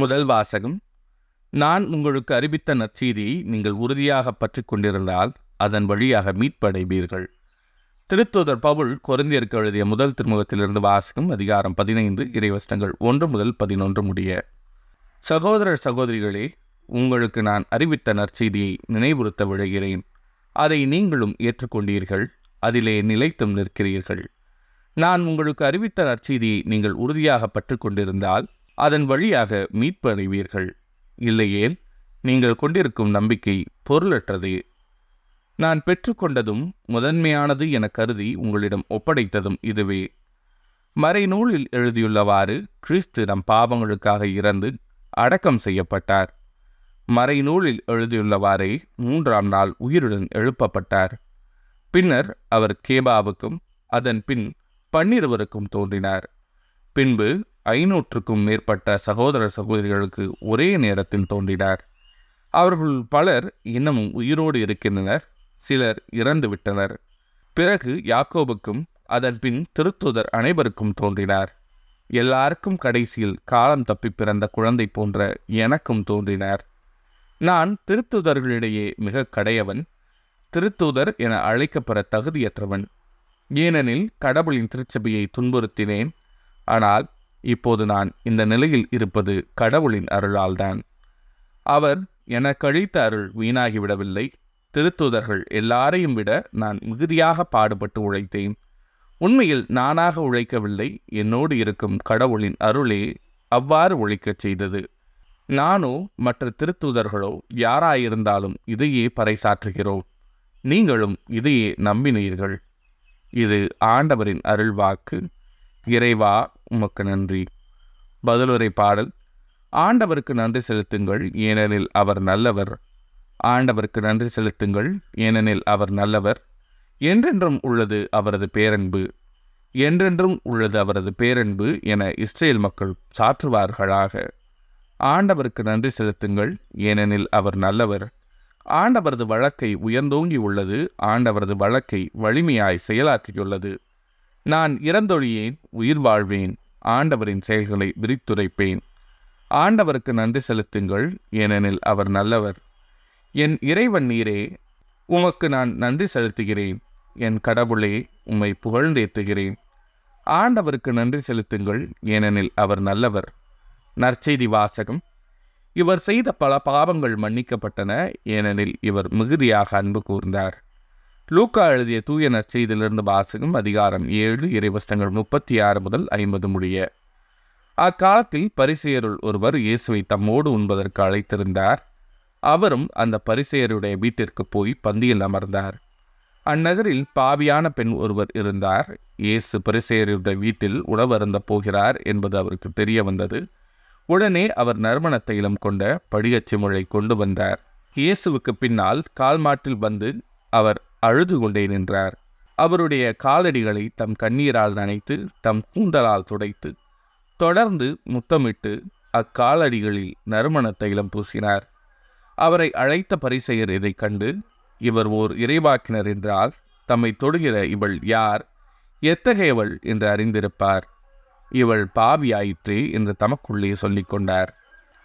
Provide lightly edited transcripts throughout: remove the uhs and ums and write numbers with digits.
முதல் வாசகம். நான் உங்களுக்கு அறிவித்த நற்செய்தியை நீங்கள் உறுதியாக பற்றி கொண்டிருந்தால் அதன் வழியாக மீட்படைவீர்கள். திருத்தூதர் பவுல் கொரிந்தியருக்கு எழுதிய முதல் திருமுகத்திலிருந்து வாசகம். அதிகாரம் 15, இறைவசனங்கள் 1 முதல் 11 முடிய. சகோதரர் சகோதரிகளே, உங்களுக்கு நான் அறிவித்த நற்செய்தியை நினைவுறுத்த விழைகிறேன். அதை நீங்களும் ஏற்றுக்கொண்டீர்கள், அதிலே நிலைத்தும் நிற்கிறீர்கள். நான் உங்களுக்கு அறிவித்த நற்செய்தியை நீங்கள் உறுதியாக பற்றி கொண்டிருந்தால் அதன் வழியாக மீட்பு அடைவீர்கள். இல்லையேல் நீங்கள் கொண்டிருக்கும் நம்பிக்கை பொருளற்றதே. நான் பெற்றுக்கொண்டதும் முதன்மையானது என கருதி உங்களிடம் ஒப்படைத்ததும் இதுவே. மறைநூலில் எழுதியுள்ளவாறு கிறிஸ்து நம் பாவங்களுக்காக இறந்து அடக்கம் செய்யப்பட்டார். மறைநூலில் எழுதியுள்ளவாறே 3ஆம் நாள் உயிருடன் எழுப்பப்பட்டார். பின்னர் அவர் கேபாவுக்கும் அதன் பின் 12 தோன்றினார். பின்பு 500க்கும் மேற்பட்ட சகோதர சகோதரிகளுக்கு ஒரே நேரத்தில் தோன்றினார். அவர்கள் பலர் இன்னமும் உயிரோடு இருக்கின்றனர், சிலர் இறந்து விட்டனர். பிறகு யாக்கோபுக்கும் அதன் பின் திருத்தூதர் அனைவருக்கும் தோன்றினார். எல்லாருக்கும் கடைசியில் காலம் தப்பி பிறந்த குழந்தை போன்ற எனக்கும் தோன்றினார். நான் திருத்தூதர்களிடையே மிக கடையவன், திருத்தூதர் என அழைக்கப்பெற தகுதியற்றவன். ஏனெனில் கடவுளின் திருச்சபையை துன்புறுத்தினேன். ஆனால் இப்போது நான் இந்த நிலையில் இருப்பது கடவுளின் அருளால்தான். அவர் எனக்களித்த அருள் வீணாகிவிடவில்லை. திருத்தூதர்கள் எல்லாரையும் விட நான் மிகுதியாக பாடுபட்டு உழைத்தேன். உண்மையில் நானாக உழைக்கவில்லை, என்னோடு இருக்கும் கடவுளின் அருளே அவ்வாறு உழைக்கச் செய்தது. நானோ மற்ற திருத்தூதர்களோ யாராயிருந்தாலும் இதையே பறைசாற்றுகிறோம். நீங்களும் இதையே நம்பினீர்கள். இது ஆண்டவரின் அருள்வாக்கு. இறைவா, உமக்கு நன்றி. பதிலுரை பாடல். ஆண்டவருக்கு நன்றி செலுத்துங்கள், ஏனெனில் அவர் நல்லவர். ஆண்டவருக்கு நன்றி செலுத்துங்கள், ஏனெனில் அவர் நல்லவர். என்றென்றும் உள்ளது அவரது பேரன்பு. என்றென்றும் உள்ளது அவரது பேரன்பு என இஸ்ரேல் மக்கள் சாற்றுவார்களாக. ஆண்டவருக்கு நன்றி செலுத்துங்கள், ஏனெனில் அவர் நல்லவர். ஆண்டவரது வழக்கை உயர்ந்தோங்கி உள்ளது. ஆண்டவரது வழக்கை வலிமையாய் செயலாற்றியுள்ளது. நான் இறந்தொழியேன், உயிர் வாழ்வேன். ஆண்டவரின் செயல்களை விரித்துரைப்பேன். ஆண்டவருக்கு நன்றி செலுத்துங்கள், ஏனெனில் அவர் நல்லவர். என் இறைவன் நீரே, உமக்கு நான் நன்றி செலுத்துகிறேன். என் கடவுளே, உம்மை புகழ்ந்தேத்துகிறேன். ஆண்டவருக்கு நன்றி செலுத்துங்கள், ஏனெனில் அவர் நல்லவர். நற்செய்தி வாசகம். இவர் செய்த பல பாவங்கள் மன்னிக்கப்பட்டன, ஏனெனில் இவர் மிகுதியாக அன்பு கூர்ந்தார். லூக்கா எழுதிய தூய நற்செய்தியிலிருந்து வாசகம். அதிகாரம் 7, இறைவசனங்கள் 36 முதல் 50 முடிய. அக்காலத்தில் பரிசேயருள் ஒருவர் இயேசுவை தம்மோடு உண்பதற்கு அழைத்திருந்தார். அவரும் அந்த பரிசேயருடைய வீட்டிற்கு போய் பந்தியில் அமர்ந்தார். அந்நகரில் பாவியான பெண் ஒருவர் இருந்தார். இயேசு பரிசேயருடைய வீட்டில் உணவருந்த போகிறார் என்பது அவருக்கு தெரிய வந்தது. உடனே அவர் நறுமண தைலம் கொண்ட படிகச்சி முளை கொண்டு வந்தார். இயேசுவுக்கு பின்னால் கால்மாட்டில் வந்து அவர் அழுது கொண்டே நின்றார். அவருடைய காலடிகளை தம் கண்ணீரால் நனைத்து தம் கூந்தலால் துடைத்து தொடர்ந்து முத்தமிட்டு அக்காலடிகளில் நறுமண தைலம் பூசினார். அவரை அழைத்த பரிசேயர் இதை கண்டு, இவர் ஓர் இறைவாக்கினர் என்றால் தம்மை தொடுகிற இவள் யார், எத்தகையவள் என்று அறிந்திருப்பார். இவள் பாவியாயிற்றே என்று தமக்குள்ளே சொல்லிக் கொண்டார்.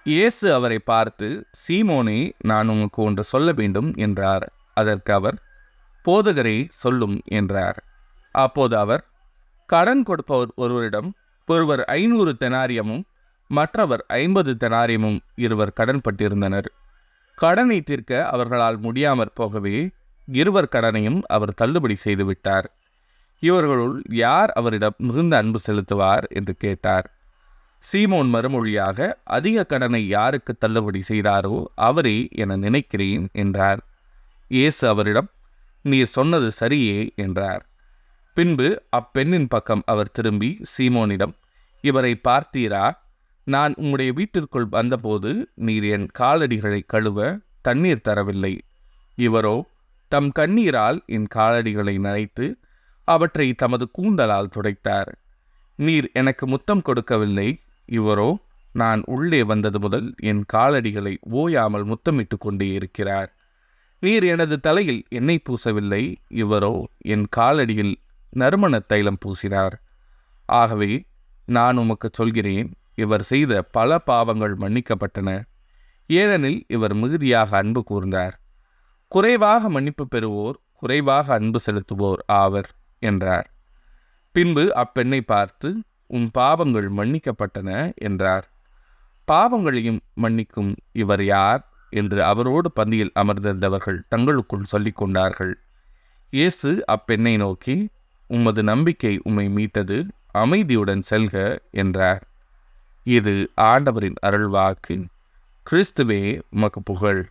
இயேசு அவரை பார்த்து, சீமோனே, நான் உனக்கு ஒன்று சொல்ல வேண்டும் என்றார். அதற்கு அவர், போதகரே, சொல்லும் என்றார். அப்போது அவர், கடன் கொடுப்பவர் ஒருவரிடம் ஒருவர் 500 தெனாரியமும் மற்றவர் 50 தெனாரியமும் இருவர் கடன் பட்டிருந்தனர். கடனை தீர்க்க அவர்களால் முடியாமற் போகவே இருவர் கடனையும் அவர் தள்ளுபடி செய்துவிட்டார். இவர்களுள் யார் அவரிடம் மிகுந்த அன்பு செலுத்துவார் என்று கேட்டார். சீமோன் மறுமொழியாக, அதிக கடனை யாருக்கு தள்ளுபடி செய்தாரோ அவரே என நினைக்கிறேன் என்றார். இயேசு அவரிடம், நீர் சொன்னது சரியே என்றார். பின்பு அப்பெண்ணின் பக்கம் அவர் திரும்பி சீமோனிடம், இவரை பார்த்தீரா? நான் உம்முடைய வீட்டிற்குள் வந்தபோது நீர் என் காலடிகளை கழுவ தண்ணீர் தரவில்லை. இவரோ தம் கண்ணீரால் என் காலடிகளை நனைத்து அவற்றை தமது கூந்தலால் துடைத்தார். நீர் எனக்கு முத்தம் கொடுக்கவில்லை. இவரோ நான் உள்ளே வந்தது முதல் என் காலடிகளை ஓயாமல் முத்தமிட்டு கொண்டே இருக்கிறார். நீர் எனது தலையில் எண்ணெய் பூசவில்லை. இவரோ என் காலடியில் நறுமண தைலம் பூசினார். ஆகவே நான் உமக்கு சொல்கிறேன், இவர் செய்த பல பாவங்கள் மன்னிக்கப்பட்டன, ஏனெனில் இவர் மிகுதியாக அன்பு கூர்ந்தார். குறைவாக மன்னிப்பு பெறுவோர் குறைவாக அன்பு செலுத்துவோர் ஆவர் என்றார். பின்பு அப்பெண்ணை பார்த்து, உன் பாவங்கள் மன்னிக்கப்பட்டன என்றார். பாவங்களையும் மன்னிக்கும் இவர் யார் என்று அவரோடு பந்தியில் அமர்ந்திருந்தவர்கள் தங்களுக்குள் சொல்லிக் கொண்டார்கள். இயேசு அப்பெண்ணை நோக்கி, உமது நம்பிக்கை உம்மை மீட்டது, அமைதியுடன் செல்க என்றார். இது ஆண்டவரின் அருள்வாக்கு. கிறிஸ்துவே உமக்கு புகழ்.